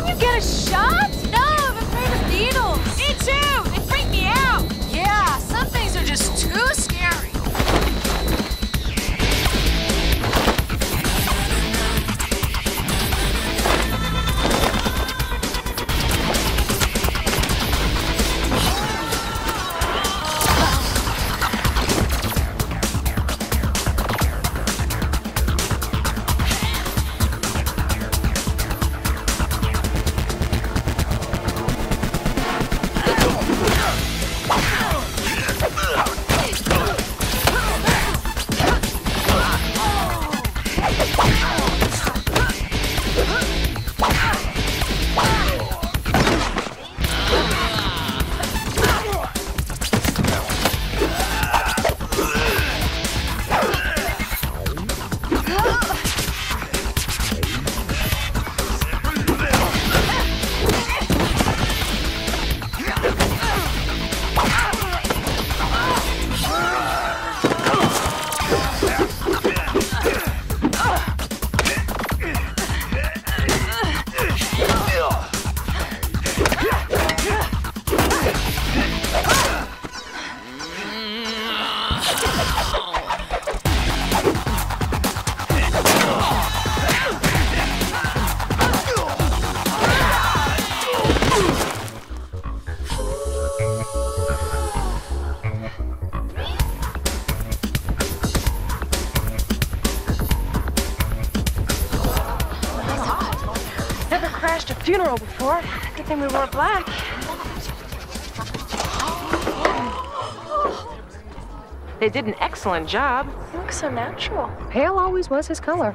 Didn't you get a shot? No, I'm afraid of needles. Me too. They freak me out. Yeah, some things are just too scary. Funeral before. Good thing we wore black. They did an excellent job. He looks so natural. Pale always was his color.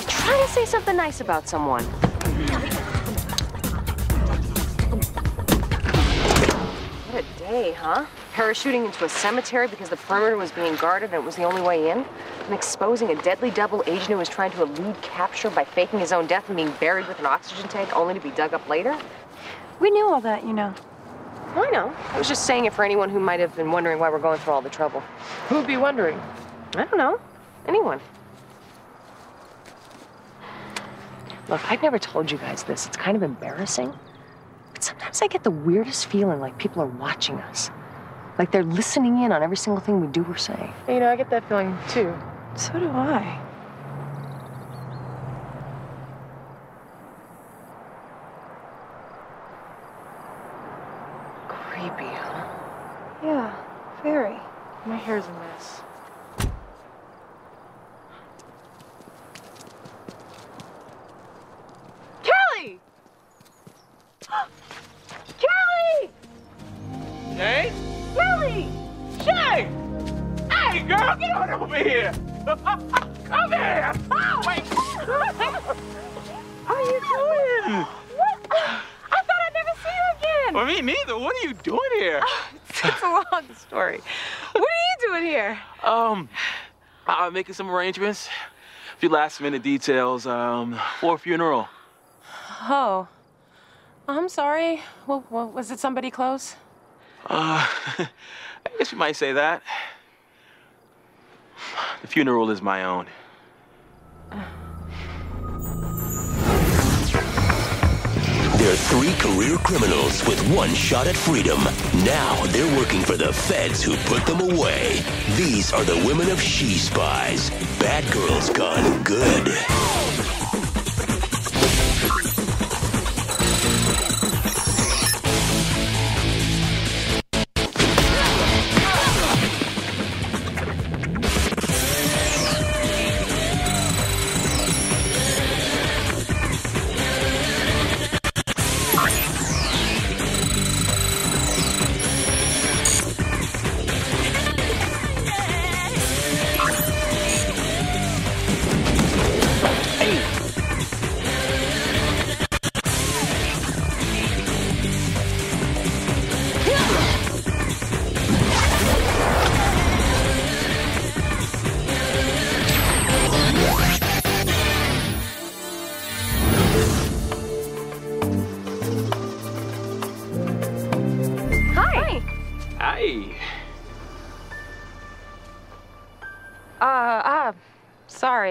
Try to say something nice about someone. What a day, huh? Parachuting into a cemetery because the perimeter was being guarded and it was the only way in? And exposing a deadly double agent who was trying to elude capture by faking his own death and being buried with an oxygen tank only to be dug up later? We knew all that, you know. I know. I was just saying it for anyone who might have been wondering why we're going through all the trouble. Who'd be wondering? I don't know. Anyone. Look, I've never told you guys this. It's kind of embarrassing. But sometimes I get the weirdest feeling like people are watching us. Like they're listening in on every single thing we do or say. You know, I get that feeling, too. So do I. Creepy, huh? Yeah, very. My hair's a mess. Kelly! Kelly! Hey? Kelly! Shay! Hey, girl, get on over here! Come here! Oh, wait! How you doing? What? I thought I'd never see you again. Well, me neither. What are you doing here? It's a long story. What are you doing here? Making some arrangements. A few last-minute details, for a funeral. Oh. I'm sorry. Well, was it somebody close? I guess you might say that. The funeral is my own. They're three career criminals with one shot at freedom. Now they're working for the feds who put them away. These are the women of She Spies. Bad girls gone good.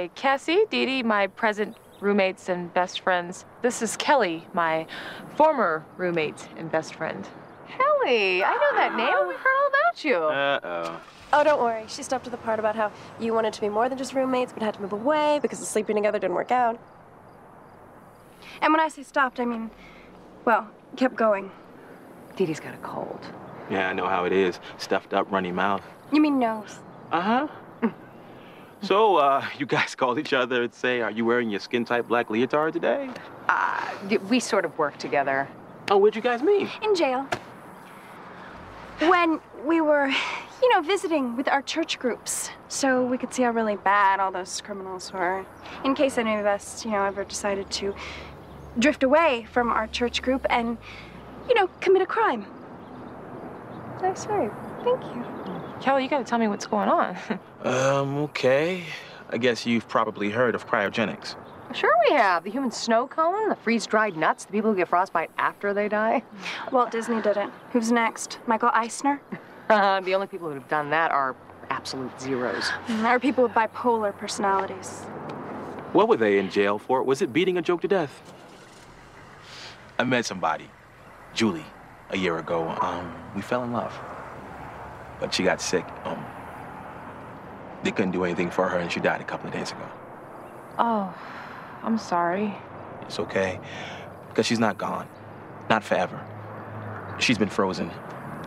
way, Cassie, Dee, my present roommates and best friends. This is Kelly, my former roommate and best friend. Kelly, I know that name. We've heard all about you. Uh-oh. Oh, don't worry. She stopped at the part about how you wanted to be more than just roommates, but had to move away because the sleeping together didn't work out. And when I say stopped, I mean, well, kept going. Dee Dee's got a cold. Yeah, I know how it is. Stuffed up, runny mouth. You mean nose? Uh-huh. So, you guys called each other and say, are you wearing your skin-tight black leotard today? We sort of work together. Oh, where'd you guys meet? In jail. When we were, visiting with our church groups, so we could see how really bad all those criminals were. In case any of us, ever decided to drift away from our church group and, commit a crime. Nice save. Thank you. Kelly, you gotta tell me what's going on. Okay. I guess you've probably heard of cryogenics. Sure we have. The human snow cone, the freeze-dried nuts, the people who get frostbite after they die. Walt Disney did it. Who's next? Michael Eisner? The only people who have done that are absolute zeros. Or people with bipolar personalities. What were they in jail for? Was it beating a joke to death? I met somebody, Julie, a year ago. We fell in love. But she got sick. They couldn't do anything for her, and she died a couple of days ago. Oh, I'm sorry. It's okay, because she's not gone. Not forever. She's been frozen.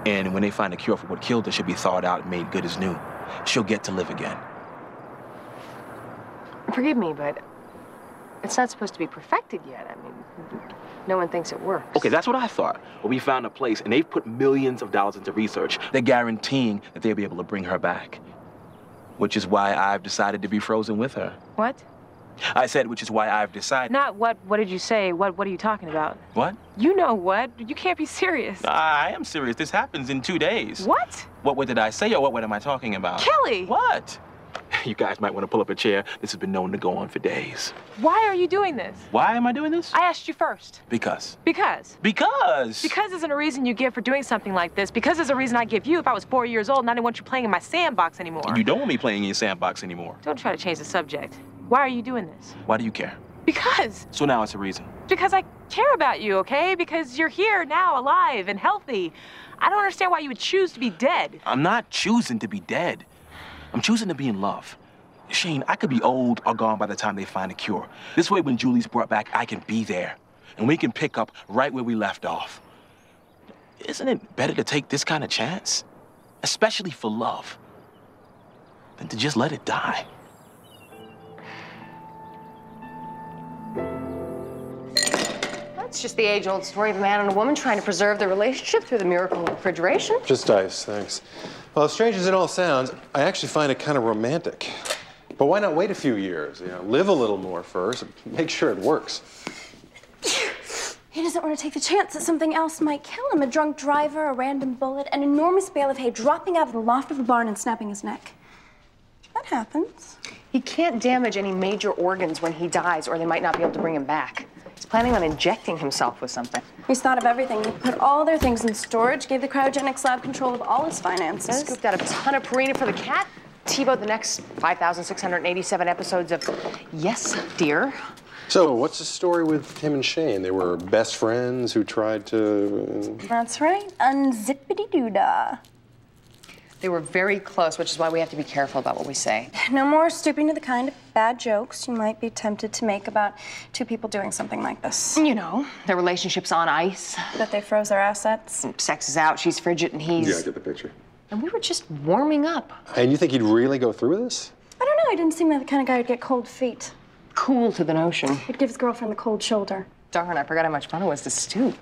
And when they find a cure for what killed her, she'll be thawed out and made good as new. She'll get to live again. Forgive me, but it's not supposed to be perfected yet. I mean, no one thinks it works. Okay, that's what I thought. But we found a place, and they've put millions of dollars into research. They're guaranteeing that they'll be able to bring her back. Which is why I've decided to be frozen with her. What? I said, which is why I've decided. Not what did you say? What are you talking about? What? You know what? You can't be serious. I am serious. This happens in 2 days. What? What did I say, or what am I talking about? Kelly! What? You guys might want to pull up a chair. This has been known to go on for days. Why are you doing this? Why am I doing this? I asked you first. Because. Because. Because? Because isn't a reason you give for doing something like this. Because is a reason I give you if I was 4 years old and I didn't want you playing in my sandbox anymore. You don't want me playing in your sandbox anymore. Don't try to change the subject. Why are you doing this? Why do you care? Because. So now it's a reason. Because I care about you, okay? Because you're here now, alive and healthy. I don't understand why you would choose to be dead. I'm not choosing to be dead. I'm choosing to be in love. Shane, I could be old or gone by the time they find a cure. This way, when Julie's brought back, I can be there. And we can pick up right where we left off. Isn't it better to take this kind of chance? Especially for love, than to just let it die. It's just the age-old story of a man and a woman trying to preserve their relationship through the miracle of refrigeration. Just ice, thanks. Well, as strange as it all sounds, I actually find it kind of romantic. But why not wait a few years? Live a little more first, make sure it works. He doesn't want to take the chance that something else might kill him. A drunk driver, a random bullet, an enormous bale of hay dropping out of the loft of a barn and snapping his neck. That happens. He can't damage any major organs when he dies, or they might not be able to bring him back. He's planning on injecting himself with something. He's thought of everything. He put all their things in storage, gave the cryogenics lab control of all his finances. Scooped out a ton of Purina for the cat. T-bowed the next 5,687 episodes of Yes, Dear. So, what's the story with him and Shane? They were best friends who tried to... That's right. Unzippity-doo-dah. They were very close, which is why we have to be careful about what we say. No more stooping to the kind of bad jokes you might be tempted to make about two people doing something like this. Their relationship's on ice. That they froze their assets. Sex is out, she's frigid, and he's... Yeah, I get the picture. And we were just warming up. And you think he'd really go through with this? I don't know. He didn't seem like the kind of guy who'd get cold feet. Cool to the notion. He'd give his girlfriend the cold shoulder. Darn, I forgot how much fun it was to stoop.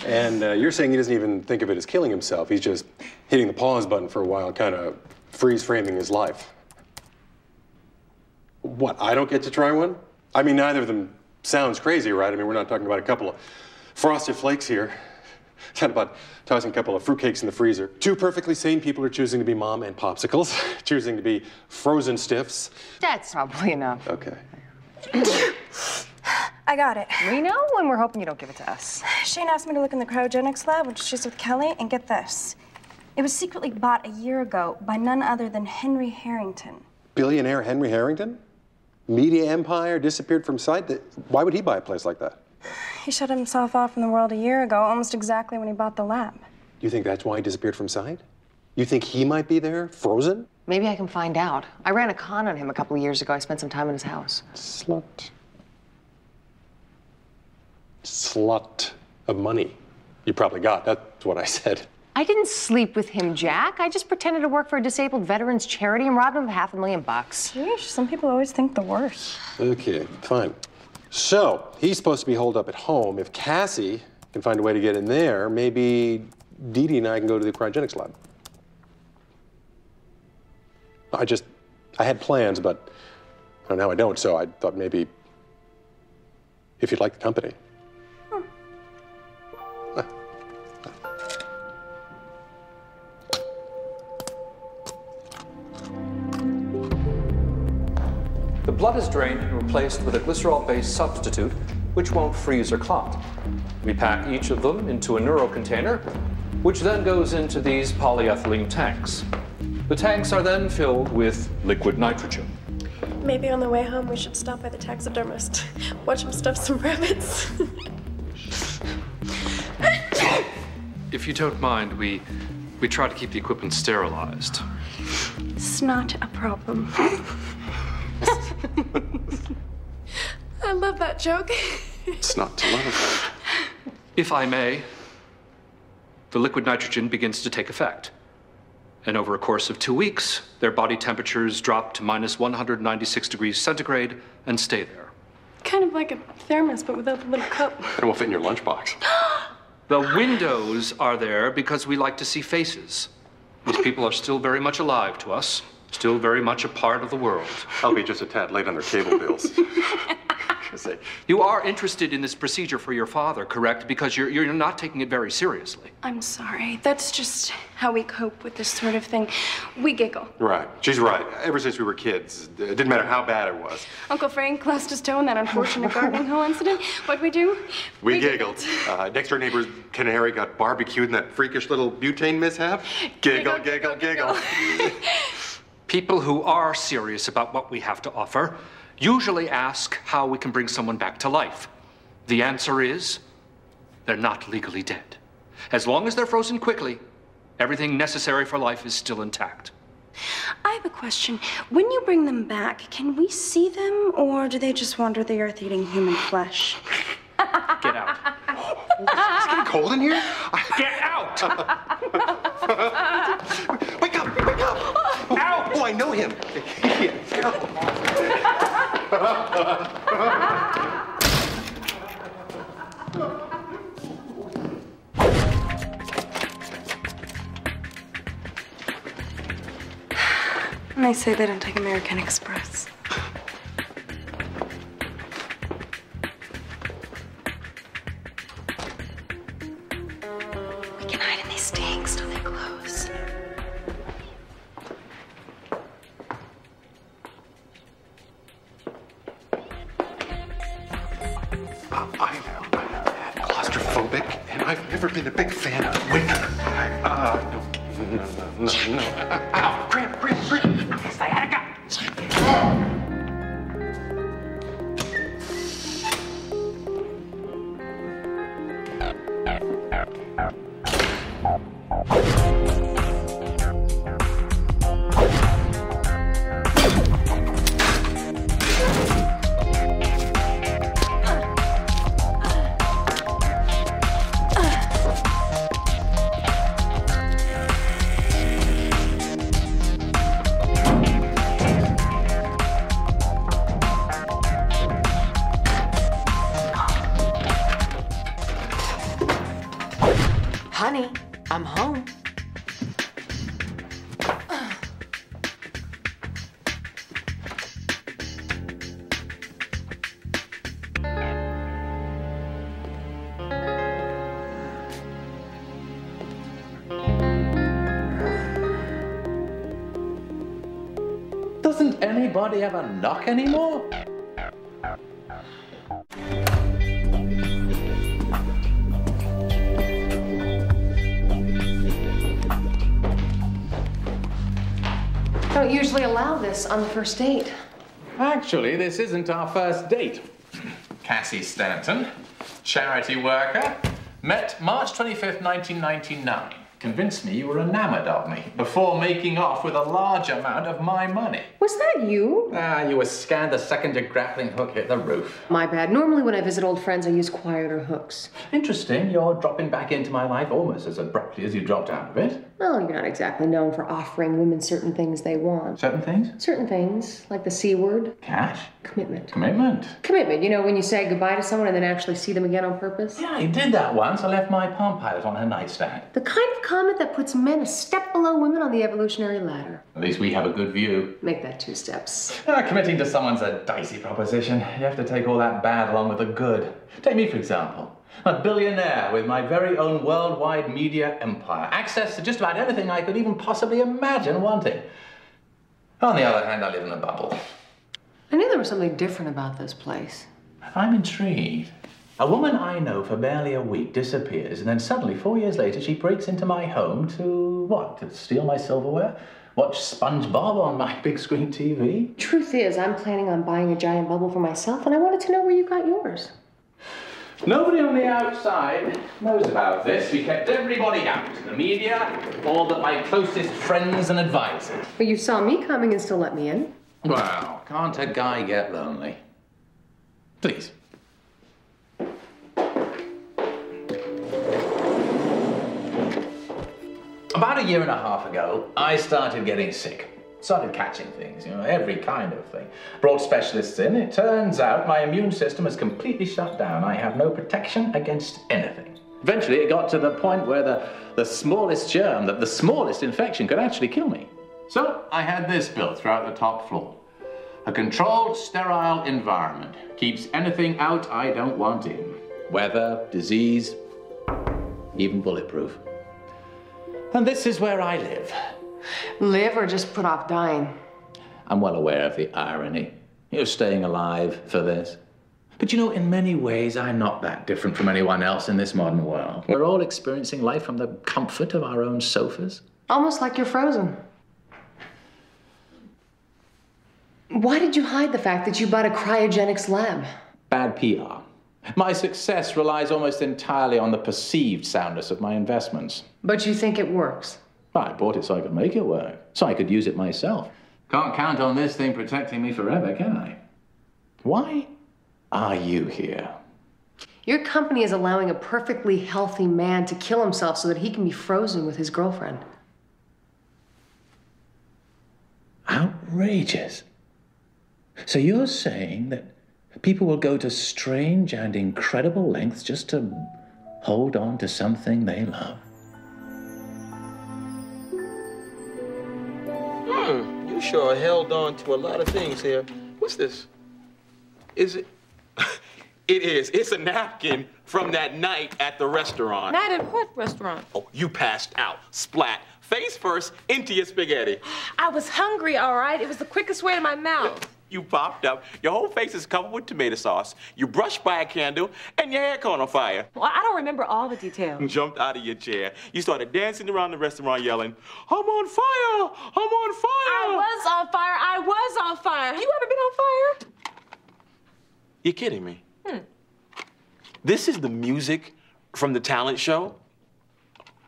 And you're saying he doesn't even think of it as killing himself. He's just hitting the pause button for a while, kind of freeze-framing his life. What, I don't get to try one? I mean, neither of them sounds crazy, right? I mean, we're not talking about a couple of frosted flakes here. It's not about tossing a couple of fruitcakes in the freezer. Two perfectly sane people are choosing to be mom and popsicles, choosing to be frozen stiffs. That's probably enough. Okay. I got it. We know, and we're hoping you don't give it to us. Shane asked me to look in the cryogenics lab, which she's with Kelly, and get this. It was secretly bought a year ago by none other than Henry Harrington. Billionaire Henry Harrington? media empire disappeared from sight. Why would he buy a place like that? He shut himself off from the world a year ago, almost exactly when he bought the lab. You think that's why he disappeared from sight? You think he might be there, frozen? Maybe I can find out. I ran a con on him a couple of years ago. I spent some time in his house. Slut. Slut of money. You probably got. That's what I said. I didn't sleep with him, Jack. I just pretended to work for a disabled veterans charity and robbed him of $500,000. Sheesh, some people always think the worst. Okay, fine. So, he's supposed to be holed up at home. If Cassie can find a way to get in there, maybe Dee and I can go to the cryogenics lab. I had plans, but now I don't, so I thought maybe if you'd like the company. The blood is drained and replaced with a glycerol-based substitute, which won't freeze or clot. We pack each of them into a neuro container, which then goes into these polyethylene tanks. The tanks are then filled with liquid nitrogen. Maybe on the way home we should stop by the taxidermist. Watch him stuff some rabbits. If you don't mind, we try to keep the equipment sterilized. It's not a problem. I love that joke. It's not to love. If I may, the liquid nitrogen begins to take effect. And over a course of 2 weeks, their body temperatures drop to minus 196 degrees centigrade and stay there. Kind of like a thermos, but without the little cup. It won't fit in your lunchbox. The windows are there because we like to see faces. These people are still very much alive to us, still very much a part of the world. I'll be just a tad late on their cable bills. You are interested in this procedure for your father, correct? Because you're not taking it very seriously. I'm sorry. That's just how we cope with this sort of thing. We giggle. Right. She's right. Ever since we were kids, it didn't matter how bad it was. Uncle Frank lost his toe in that unfortunate gardening hoe incident. What'd we do? We giggled. Next door neighbor's canary got barbecued in that freakish little butane mishap. Giggle, giggle, giggle. People who are serious about what we have to offer usually ask how we can bring someone back to life. The answer is, they're not legally dead. As long as they're frozen quickly, everything necessary for life is still intact. I have a question. When you bring them back, can we see them, or do they just wander the earth eating human flesh? Get out. It's getting cold in here? Get out! Wake up! Wake up! Out! Oh, I know him. And they say they don't take American Express. We can hide in these tanks till they close. I'm claustrophobic, and I've never been a big fan of winter. No. Ow, cramp. Sciatica. Honey, I'm home. Doesn't anybody ever knock anymore? Don't usually allow this on the first date. Actually, this isn't our first date. Cassie Stanton, charity worker, met March 25th, 1999. Convinced me you were enamored of me before making off with a large amount of my money. Was that you? You were scanned the second your grappling hook hit the roof. My bad. Normally when I visit old friends, I use quieter hooks. Interesting, you're dropping back into my life almost as abruptly as you dropped out of it. Well, you're not exactly known for offering women certain things they want. Certain things? Certain things, like the C word. Cash? Commitment. Commitment? Commitment, you know, when you say goodbye to someone and then actually see them again on purpose? Yeah, I did that once. I left my Palm Pilot on her nightstand. The kind of comment that puts men a step below women on the evolutionary ladder. At least we have a good view. Make that 2 steps. Committing to someone's a dicey proposition. You have to take all that bad along with the good. Take me, for example. A billionaire with my very own worldwide media empire. Access to just about anything I could even possibly imagine wanting. On the other hand, I live in a bubble. I knew there was something different about this place. I'm intrigued. A woman I know for barely a week disappears, and then suddenly, 4 years later, she breaks into my home to, what, to steal my silverware? Watch SpongeBob on my big screen TV? Truth is, I'm planning on buying a giant bubble for myself, and I wanted to know where you got yours. Nobody on the outside knows about this. We kept everybody out. The media, all but my closest friends and advisors. But you saw me coming and still let me in. Well, can't a guy get lonely? Please. About a year and a half ago, I started getting sick. Started catching things, you know, every kind of thing. Brought specialists in. It turns out my immune system is completely shut down. I have no protection against anything. Eventually, it got to the point where the smallest germ, the smallest infection could actually kill me. So I had this built throughout the top floor. A controlled, sterile environment. Keeps anything out I don't want in. Weather, disease, even bulletproof. And this is where I live. Live or just put off dying? I'm well aware of the irony. You're staying alive for this. But you know, in many ways, I'm not that different from anyone else in this modern world. We're all experiencing life from the comfort of our own sofas. Almost like you're frozen. Why did you hide the fact that you bought a cryogenics lab? Bad PR. My success relies almost entirely on the perceived soundness of my investments. But you think it works? I bought it so I could make it work, so I could use it myself. Can't count on this thing protecting me forever, can I? Why are you here? Your company is allowing a perfectly healthy man to kill himself so that he can be frozen with his girlfriend. Outrageous. So you're saying that people will go to strange and incredible lengths just to hold on to something they love? You sure held on to a lot of things here. What's this? Is it? It is. It's a napkin from that night at the restaurant. Night at what restaurant? Oh, you passed out. Splat. Face first into your spaghetti. I was hungry, all right? It was the quickest way to my mouth. You popped up. Your whole face is covered with tomato sauce. You brushed by a candle, and your hair caught on fire. Well, I don't remember all the details. Jumped out of your chair. You started dancing around the restaurant yelling, I'm on fire! I'm on fire! I was on fire. I was on fire. Have you ever been on fire? You're kidding me. This is the music from the talent show.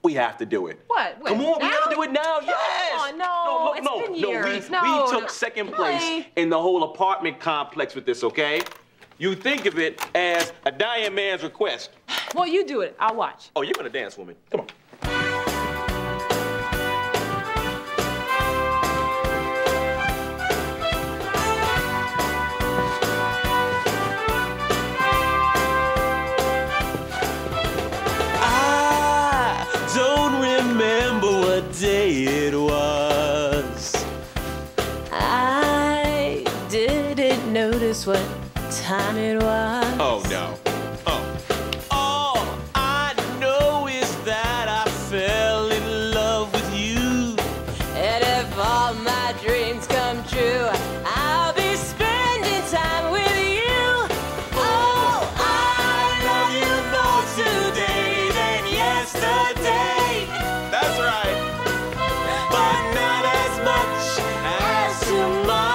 We have to do it. What? Come on, we have to do it now. Yes. No, it's been years. We took second place in the whole apartment complex with this, okay? You think of it as a dying man's request. Well, you do it. I'll watch. Oh, you're gonna dance with me. Come on. Day it was. I didn't notice what time it was. Oh, no. All I know is that I fell in love with you. And if all my dreams come true, I'll be spending time with you. Oh, I love you more today than yesterday. That's right. But not as much as tomorrow.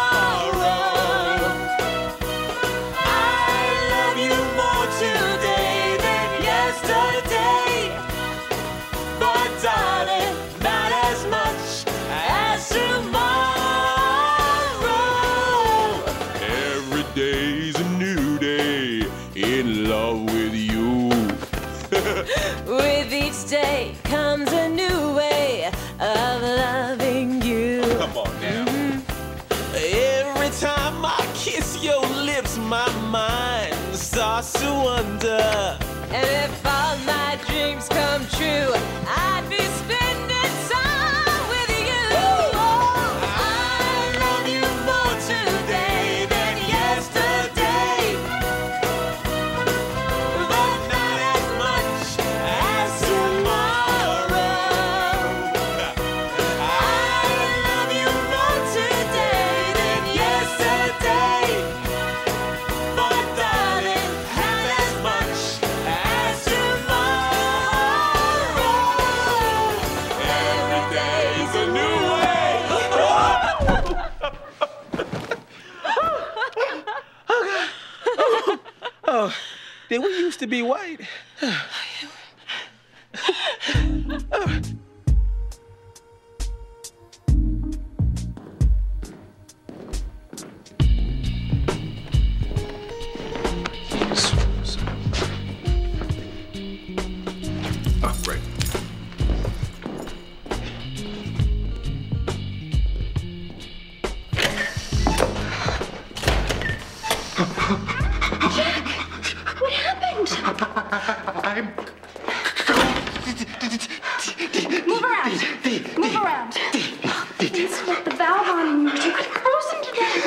day's a new day. In love with you. With each day comes a new way of loving you. Come on now. Every time I kiss your lips, my mind starts to wonder. And if all my dreams come true, I'd be spending time with you. I love you more today than yesterday, but not as much as tomorrow. I love you more today than yesterday, but darling, half as much as tomorrow. Every day's a new way. Oh, then we used to be white. Oh, right. What happened? I'm... Move around. Move around. Please put the valve on and you could have frozen to death.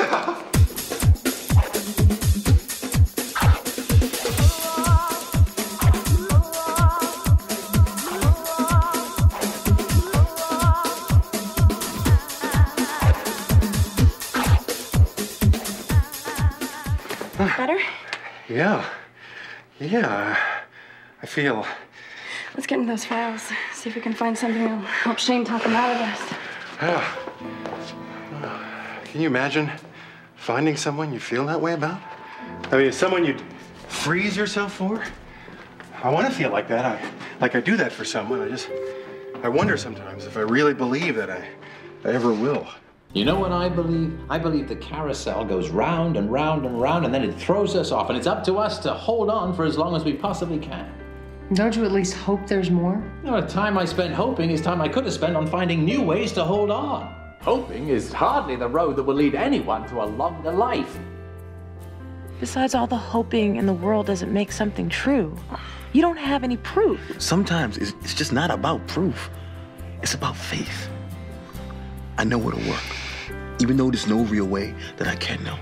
Better? Yeah. I feel... Let's get into those files. See if we can find something that'll help Shane talk him out of this. Can you imagine finding someone you feel that way about? I mean, someone you'd freeze yourself for? I want to feel like that. I do that for someone. I wonder sometimes if I really believe that I ever will. You know what I believe? I believe the carousel goes round and round and round, and then it throws us off, and it's up to us to hold on for as long as we possibly can. Don't you at least hope there's more? You know, the time I spent hoping is time I could have spent on finding new ways to hold on. Hoping is hardly the road that will lead anyone to a longer life. Besides, all the hoping in the world doesn't make something true. You don't have any proof. Sometimes it's just not about proof. It's about faith. I know it'll work, even though there's no real way that I can know.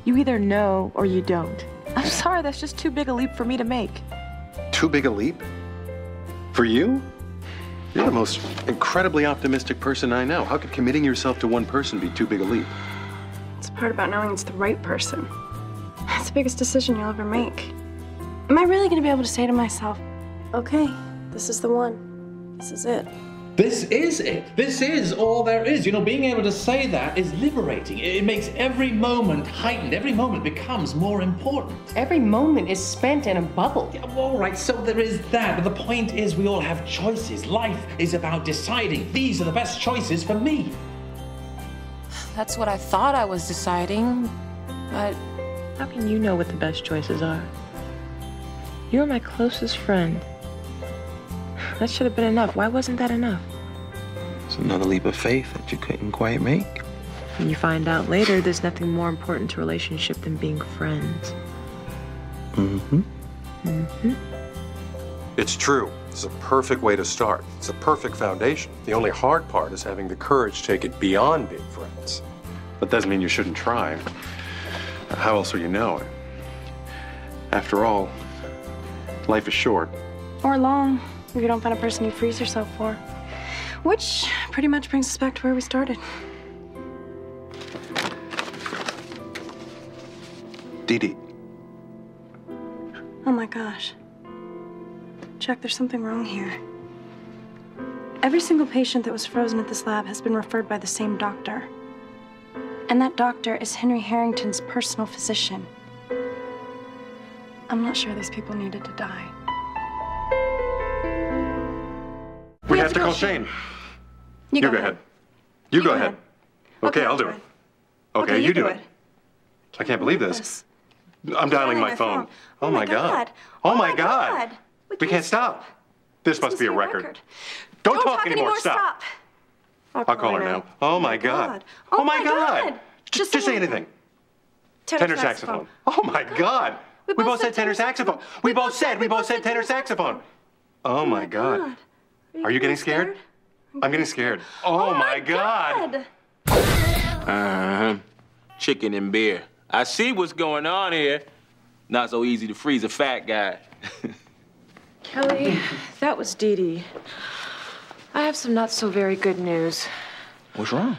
You either know or you don't. I'm sorry, that's just too big a leap for me to make. Too big a leap? For you? You're the most incredibly optimistic person I know. How could committing yourself to one person be too big a leap? It's the part about knowing it's the right person. It's the biggest decision you'll ever make. Am I really going to be able to say to myself, Okay, this is the one. This is it. This is it. This is all there is. You know, being able to say that is liberating. It makes every moment heightened. Every moment becomes more important. Every moment is spent in a bubble. Yeah, all right, so there is that. But the point is we all have choices. Life is about deciding. These are the best choices for me. That's what I thought I was deciding, but how can you know what the best choices are? You're my closest friend. That should have been enough. Why wasn't that enough? It's another leap of faith that you couldn't quite make. And you find out later there's nothing more important to a relationship than being friends. Mm-hmm. Mm-hmm. It's true. It's a perfect way to start. It's a perfect foundation. The only hard part is having the courage to take it beyond being friends. That doesn't mean you shouldn't try. How else will you know? After all, life is short. or long, if you don't find a person you freeze yourself for. Which pretty much brings us back to where we started. Dee. Oh my gosh. Chuck, there's something wrong here. Every single patient that was frozen at this lab has been referred by the same doctor. And that doctor is Henry Harrington's personal physician. I'm not sure these people needed to die. We have to call Shane. You go ahead. You go ahead. Okay, I'll do it. Okay, you do it. I can't believe this. I'm dialing my phone. Oh my God. Oh my God. We can't stop. This must be a record. Don't talk anymore. Stop. I'll call her now. Oh my God. Oh my God. Just say anything. Tenor saxophone. Oh my God. We both said tenor saxophone. We both said tenor saxophone. Oh my God. Are you getting scared? I'm getting scared. Oh my God. Chicken and beer. I see what's going on here. Not so easy to freeze a fat guy. Kelly, that was Dee Dee. I have some not so very good news. What's wrong?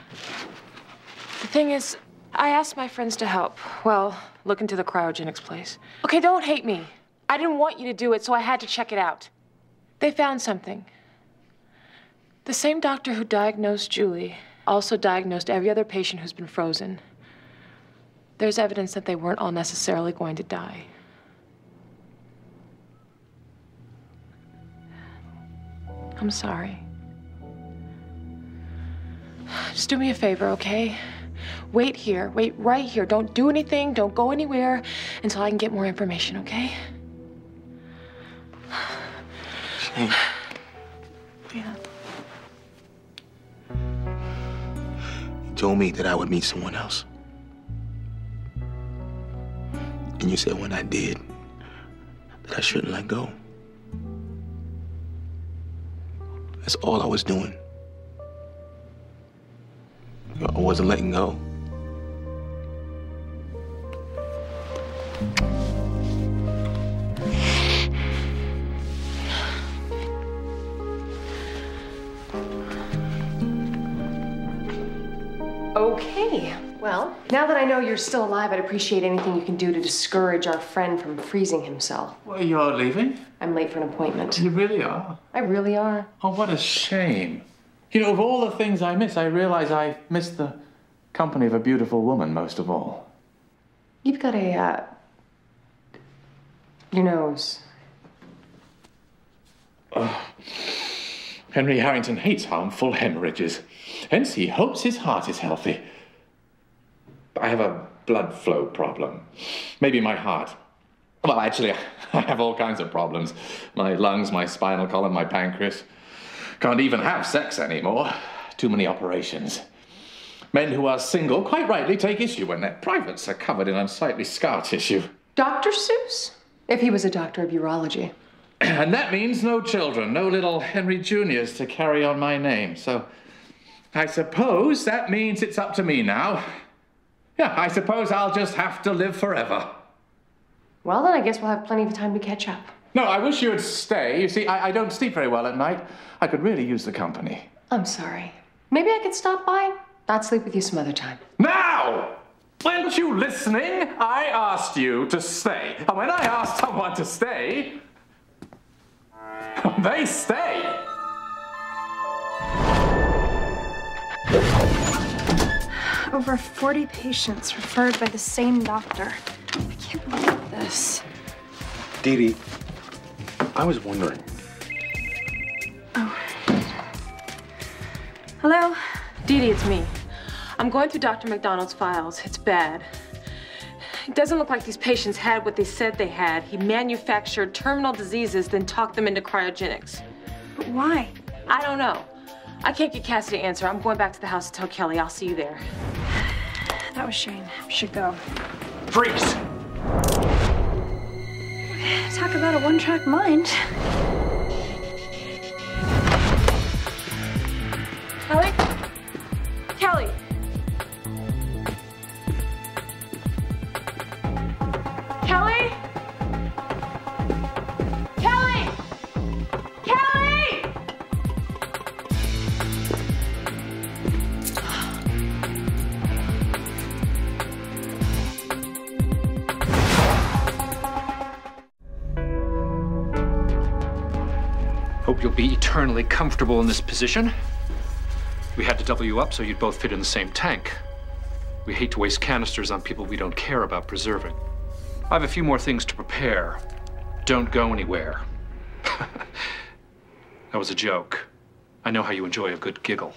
The thing is, I asked my friends to help. Well, look into the cryogenics place. Okay, don't hate me. I didn't want you to do it, so I had to check it out. They found something. The same doctor who diagnosed Julie also diagnosed every other patient who's been frozen. There's evidence that they weren't all necessarily going to die. I'm sorry. Just do me a favor, okay? Wait here. Wait right here. Don't do anything. Don't go anywhere until I can get more information, okay? Shane. Yeah. You told me that I would meet someone else. And you said when I did, that I shouldn't let go. That's all I was doing. I wasn't letting go. Okay. Well, now that I know you're still alive, I'd appreciate anything you can do to discourage our friend from freezing himself. Well, you're leaving? I'm late for an appointment. You really are? I really are. Oh, what a shame. You know, of all the things I miss, I realize I miss the company of a beautiful woman most of all. You've got your nose. Henry Harrington hates harmful hemorrhages. Hence, he hopes his heart is healthy. I have a blood flow problem. Maybe my heart. Well, actually, I have all kinds of problems. My lungs, my spinal column, my pancreas. Can't even have sex anymore. Too many operations. Men who are single quite rightly take issue when their privates are covered in unsightly scar tissue. Dr. Seuss? If he was a doctor of urology. And that means no children, no little Henry Juniors to carry on my name. So I suppose that means it's up to me now. Yeah, I suppose I'll just have to live forever. Well, then I guess we'll have plenty of time to catch up. No, I wish you would stay. You see, I don't sleep very well at night. I could really use the company. I'm sorry. Maybe I could stop by? I'd sleep with you some other time. Now! Weren't you listening? I asked you to stay. And when I asked someone to stay, they stay. Over 40 patients referred by the same doctor. I can't believe this. Dee Dee, I was wondering. Oh. Hello? Dee Dee, it's me. I'm going through Dr. McDonald's files. It's bad. It doesn't look like these patients had what they said they had. He manufactured terminal diseases, then talked them into cryogenics. But why? I don't know. I can't get Cassie to answer. I'm going back to the house to tell Kelly. I'll see you there. That was Shane. We should go. Freeze! Talk about a one-track mind. Kelly? Kelly! Kelly? Kelly! Kelly! Hope you'll be eternally comfortable in this position. We had to double you up so you'd both fit in the same tank. We hate to waste canisters on people we don't care about preserving. I have a few more things to prepare. Don't go anywhere. That was a joke. I know how you enjoy a good giggle.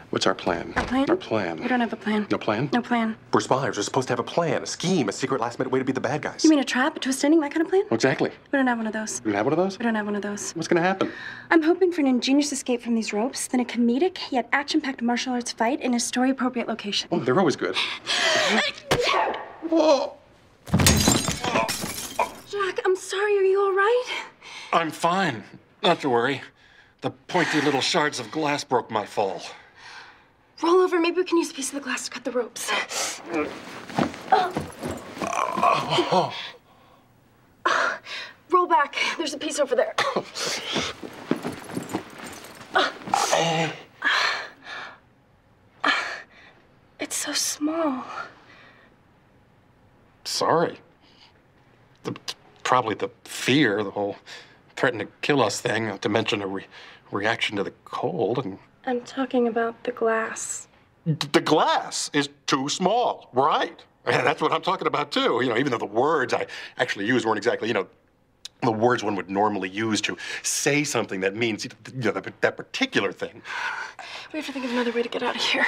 What's our plan? Our plan? Our plan. We don't have a plan. No plan? No plan. We're spies. We're supposed to have a plan, a scheme, a secret last-minute way to be the bad guys. You mean a trap, a twist ending, that kind of plan? Exactly. We don't have one of those. You have one of those? We don't have one of those. What's gonna happen? I'm hoping for an ingenious escape from these ropes, then a comedic yet action-packed martial arts fight in a story-appropriate location. Oh, they're always good. Whoa! Jack, I'm sorry. Are you all right? I'm fine. Not to worry. The pointy little shards of glass broke my fall. Roll over. Maybe we can use a piece of the glass to cut the ropes. Roll back. There's a piece over there. It's so small. Sorry. Probably the fear, the whole threaten to kill us thing, not to mention a reaction to the cold. And I'm talking about the glass. the glass is too small, right? And that's what I'm talking about, too. You know, even though the words I actually used weren't exactly, you know, the words one would normally use to say something that means, you know, that particular thing. We have to think of another way to get out of here.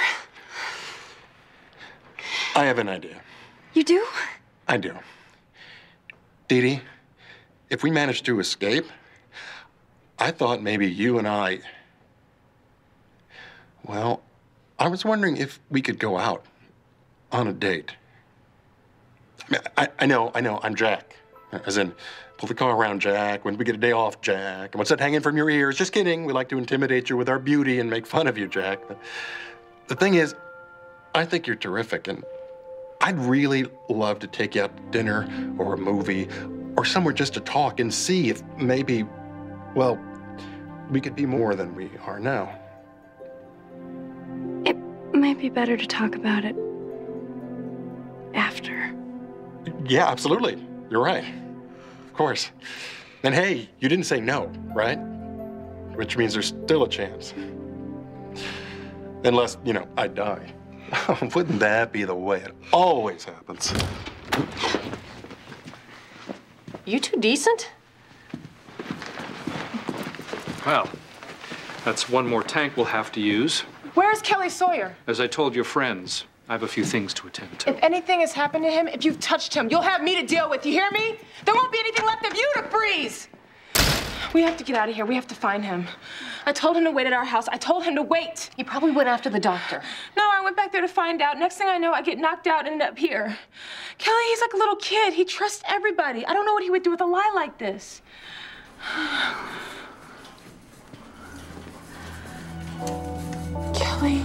I have an idea. You do? I do. Dee Dee, if we manage to escape, I thought maybe you and I... Well, I was wondering if we could go out on a date. I mean, I know, I'm Jack. As in, pull the car around, Jack. When we get a day off, Jack. And what's that hanging from your ears? Just kidding. We like to intimidate you with our beauty and make fun of you, Jack. The thing is, I think you're terrific, and I'd really love to take you out to dinner or a movie or somewhere just to talk and see if maybe, well, we could be more than we are now. It might be better to talk about it after. Yeah, absolutely. You're right. Of course. And hey, you didn't say no, right? Which means there's still a chance. Unless, you know, I die. Wouldn't that be the way it always happens? You two decent? Well, that's one more tank we'll have to use. Where's Kelly Sawyer? As I told your friends, I have a few things to attend to. If anything has happened to him, if you've touched him, you'll have me to deal with. You hear me? There won't be anything left of you to freeze. We have to get out of here. We have to find him. I told him to wait at our house. I told him to wait. He probably went after the doctor. No, I went back there to find out. Next thing I know, I get knocked out and end up here. Kelly, he's like a little kid. He trusts everybody. I don't know what he would do with a lie like this. Kelly.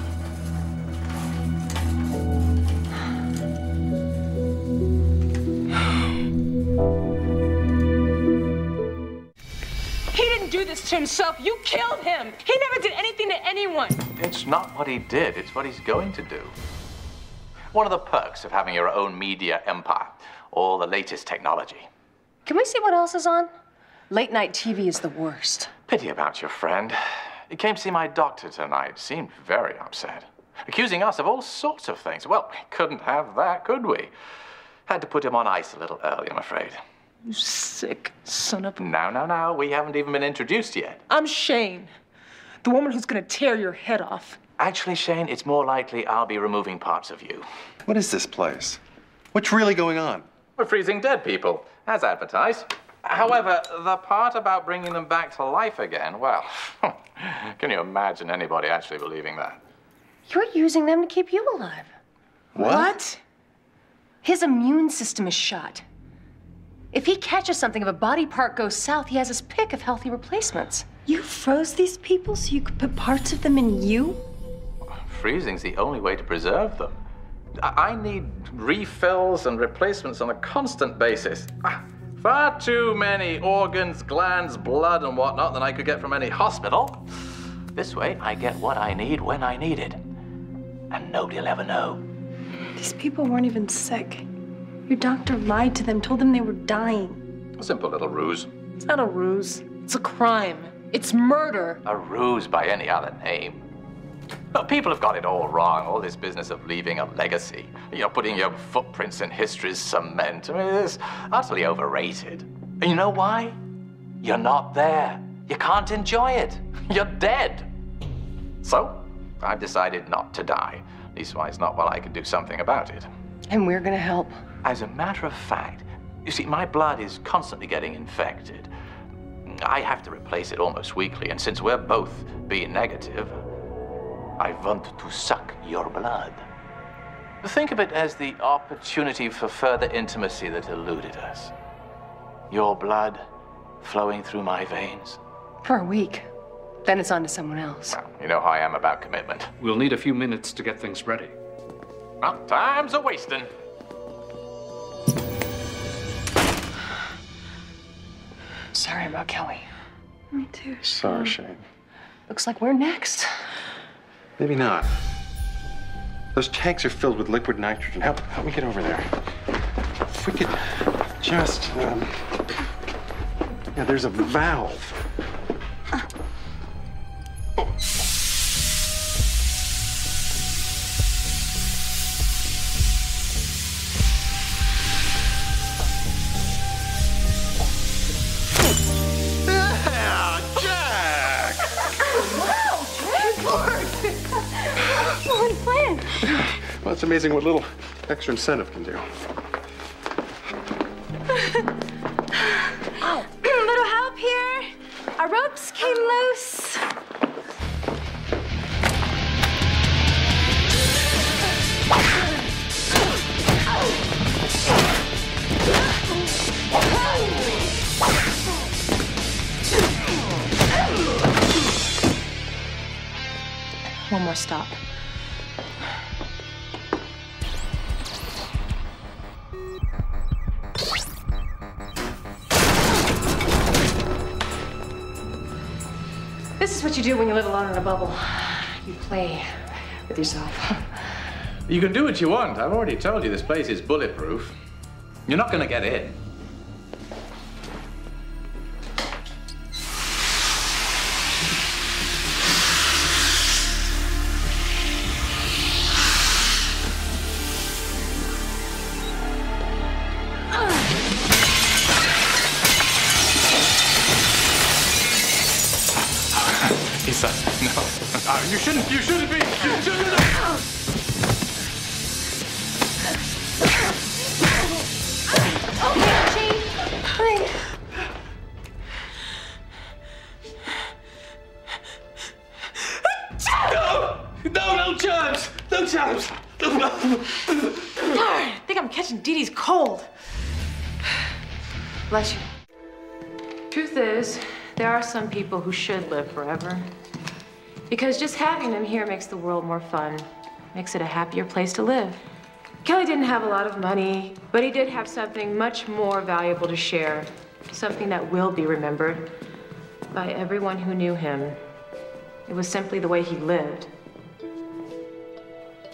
He didn't do this to himself. You killed him. He never did anything to anyone. It's not what he did, it's what he's going to do. One of the perks of having your own media empire, all the latest technology. Can we see what else is on? Late night TV is the worst. Pity about your friend. He came to see my doctor tonight, seemed very upset. Accusing us of all sorts of things. Well, we couldn't have that, could we? Had to put him on ice a little early, I'm afraid. You sick son of a... Now, we haven't even been introduced yet. I'm Shane, the woman who's gonna tear your head off. Actually, Shane, it's more likely I'll be removing parts of you. What is this place? What's really going on? We're freezing dead people, as advertised. However, the part about bringing them back to life again, well, can you imagine anybody actually believing that? You're using them to keep you alive. What? His immune system is shot. If he catches something, if a body part goes south, he has his pick of healthy replacements. You froze these people so you could put parts of them in you? Freezing's the only way to preserve them. I need refills and replacements on a constant basis. Far too many organs, glands, blood, and whatnot than I could get from any hospital. This way, I get what I need when I need it. And nobody'll ever know. These people weren't even sick. Your doctor lied to them, told them they were dying. A simple little ruse. It's not a ruse. It's a crime. It's murder. A ruse by any other name. Look, people have got it all wrong, all this business of leaving a legacy. You know, putting your footprints in history's cement. I mean, it's utterly overrated. And you know why? You're not there. You can't enjoy it. You're dead. So, I've decided not to die. Leastwise, not while I can do something about it. And we're gonna help. As a matter of fact, you see, my blood is constantly getting infected. I have to replace it almost weekly, and since we're both B negative, I want to suck your blood. Think of it as the opportunity for further intimacy that eluded us. Your blood flowing through my veins. For a week. Then it's on to someone else. Well, you know how I am about commitment. We'll need a few minutes to get things ready. Well, time's a-wasting. Sorry about Kelly. Me too. Sorry, Shane. Looks like we're next. Maybe not. Those tanks are filled with liquid nitrogen. Help me get over there. If we could just, yeah, there's a valve. Well, it's amazing what little extra incentive can do. Oh, little help here. Our ropes came loose. One more stop. This is what you do when you live alone in a bubble. You play with yourself. You can do what you want. I've already told you this place is bulletproof. You're not gonna get in. No. You shouldn't be. No chance. Darn, I think I'm catching Dee Dee's cold. Bless you. Truth is, there are some people who should live forever. Because just having them here makes the world more fun, makes it a happier place to live. Kelly didn't have a lot of money, but he did have something much more valuable to share, something that will be remembered by everyone who knew him. It was simply the way he lived.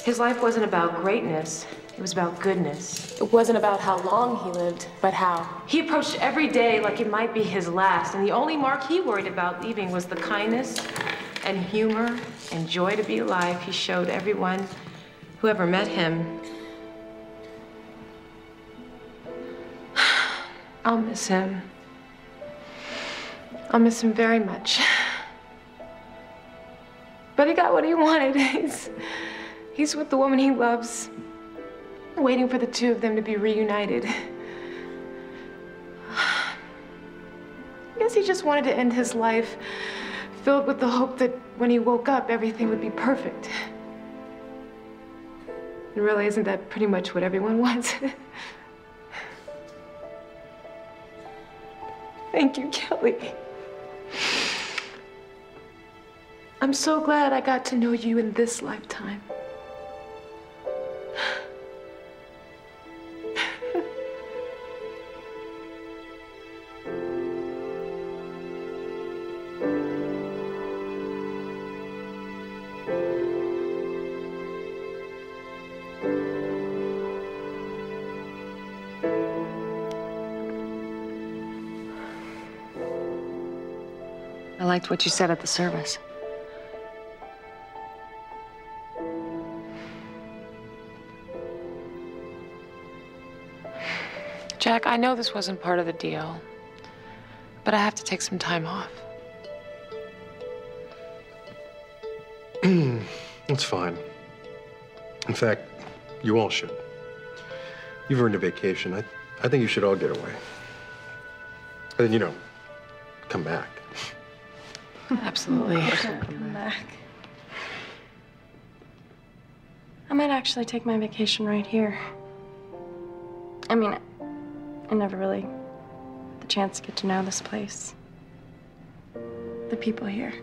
His life wasn't about greatness, it was about goodness. It wasn't about how long he lived, but how. He approached every day like it might be his last, and the only mark he worried about leaving was the kindness and humor and joy to be alive he showed everyone who ever met him. I'll miss him. I'll miss him very much. But he got what he wanted. He's with the woman he loves, waiting for the two of them to be reunited. I guess he just wanted to end his life filled with the hope that when he woke up, everything would be perfect. And really, isn't that pretty much what everyone wants? Thank you, Kelly. I'm so glad I got to know you in this lifetime. I liked what you said at the service. Jack, I know this wasn't part of the deal, but I have to take some time off. It's fine. In fact, you all should. You've earned a vacation. I think you should all get away. And then, you know, come back. Absolutely. Come back. I might actually take my vacation right here. I mean, I never really had the chance to get to know this place. The people here.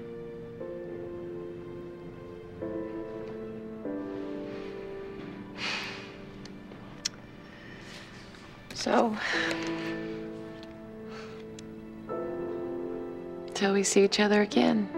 So, till we see each other again.